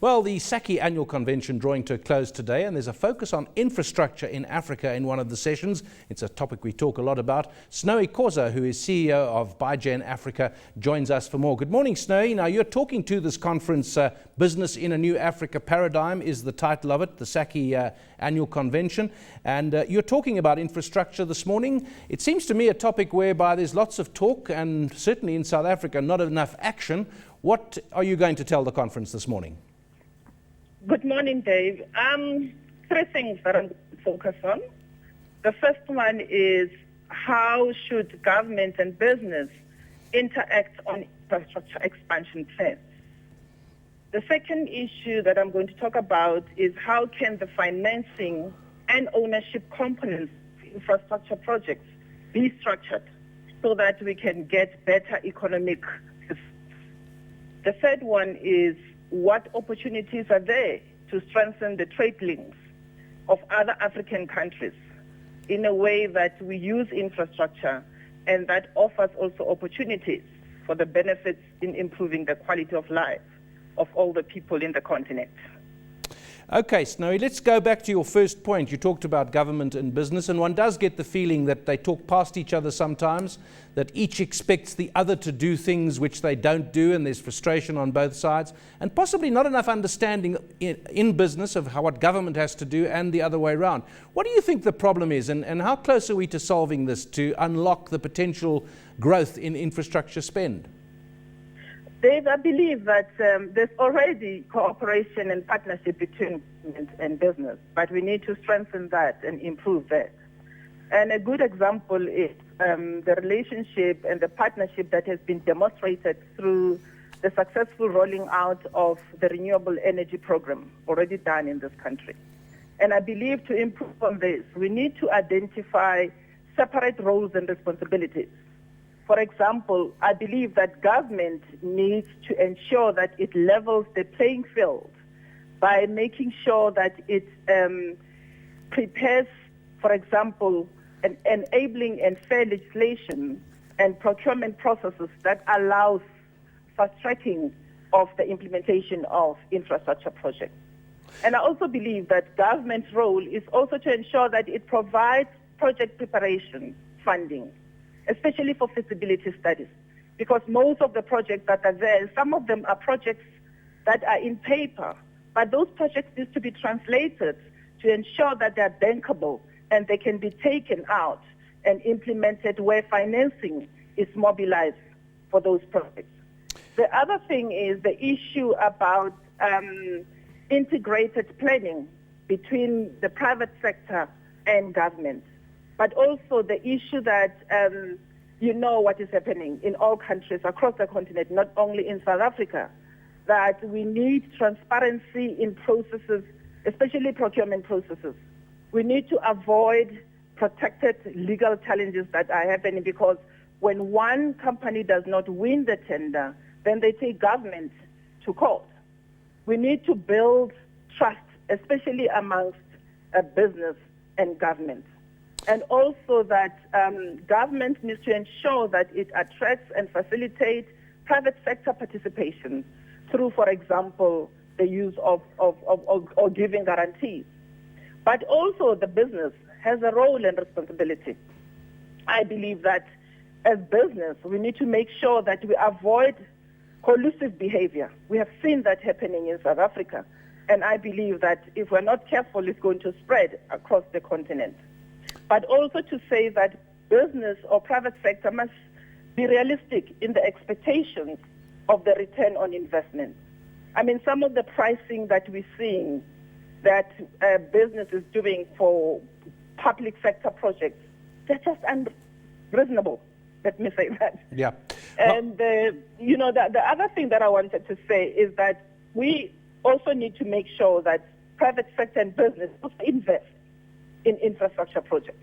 Well, the SACCI annual convention drawing to a close today, and there's a focus on infrastructure in Africa in one of the sessions. It's a topic we talk a lot about. Snowy Khoza, who is CEO of Bigen Africa, joins us for more. Good morning, Snowy. Now, you're talking to this conference, Business in a New Africa Paradigm is the title of it, the SACCI annual convention. And you're talking about infrastructure this morning. It seems to me a topic whereby there's lots of talk and certainly in South Africa, not enough action. What are you going to tell the conference this morning? Good morning, Dave. Three things that I'm going to focus on. The first one is how should government and business interact on infrastructure expansion plans. The second issue that I'm going to talk about is how can the financing and ownership components of infrastructure projects be structured so that we can get better economic results. The third one is what opportunities are there to strengthen the trade links of other African countries in a way that we use infrastructure and that offers also opportunities for the benefits in improving the quality of life of all the people in the continent. Okay, Snowy, let's go back to your first point. You talked about government and business, and one does get the feeling that they talk past each other sometimes, that each expects the other to do things which they don't do, and there's frustration on both sides, and possibly not enough understanding in business of what government has to do and the other way around. What do you think the problem is, and how close are we to solving this to unlock the potential growth in infrastructure spend? Dave, I believe that there's already cooperation and partnership between government and business, but we need to strengthen that and improve that. And a good example is the relationship and the partnership that has been demonstrated through the successful rolling out of the renewable energy program already done in this country. And I believe to improve on this, we need to identify separate roles and responsibilities. For example, I believe that government needs to ensure that it levels the playing field by making sure that it prepares, for example, an enabling and fair legislation and procurement processes that allows fast-tracking of the implementation of infrastructure projects. And I also believe that government's role is also to ensure that it provides project preparation funding, especially for feasibility studies, because most of the projects that are there, some of them are projects that are in paper, but those projects need to be translated to ensure that they're bankable and they can be taken out and implemented where financing is mobilized for those projects. The other thing is the issue about integrated planning between the private sector and government. But also the issue that you know what is happening in all countries across the continent, not only in South Africa, that we need transparency in processes, especially procurement processes. We need to avoid protected legal challenges that are happening, because when one company does not win the tender, then they take government to court. We need to build trust, especially amongst business and government. And also that government needs to ensure that it attracts and facilitates private sector participation through, for example, the use of giving guarantees. But also the business has a role and responsibility. I believe that as business, we need to make sure that we avoid collusive behavior. We have seen that happening in South Africa. And I believe that if we're not careful, it's going to spread across the continent. But also to say that business or private sector must be realistic in the expectations of the return on investment. I mean, some of the pricing that we're seeing that business is doing for public sector projects, they're just unreasonable, let me say that. Yeah. And, the other thing that I wanted to say is that we also need to make sure that private sector and business also invest in infrastructure projects.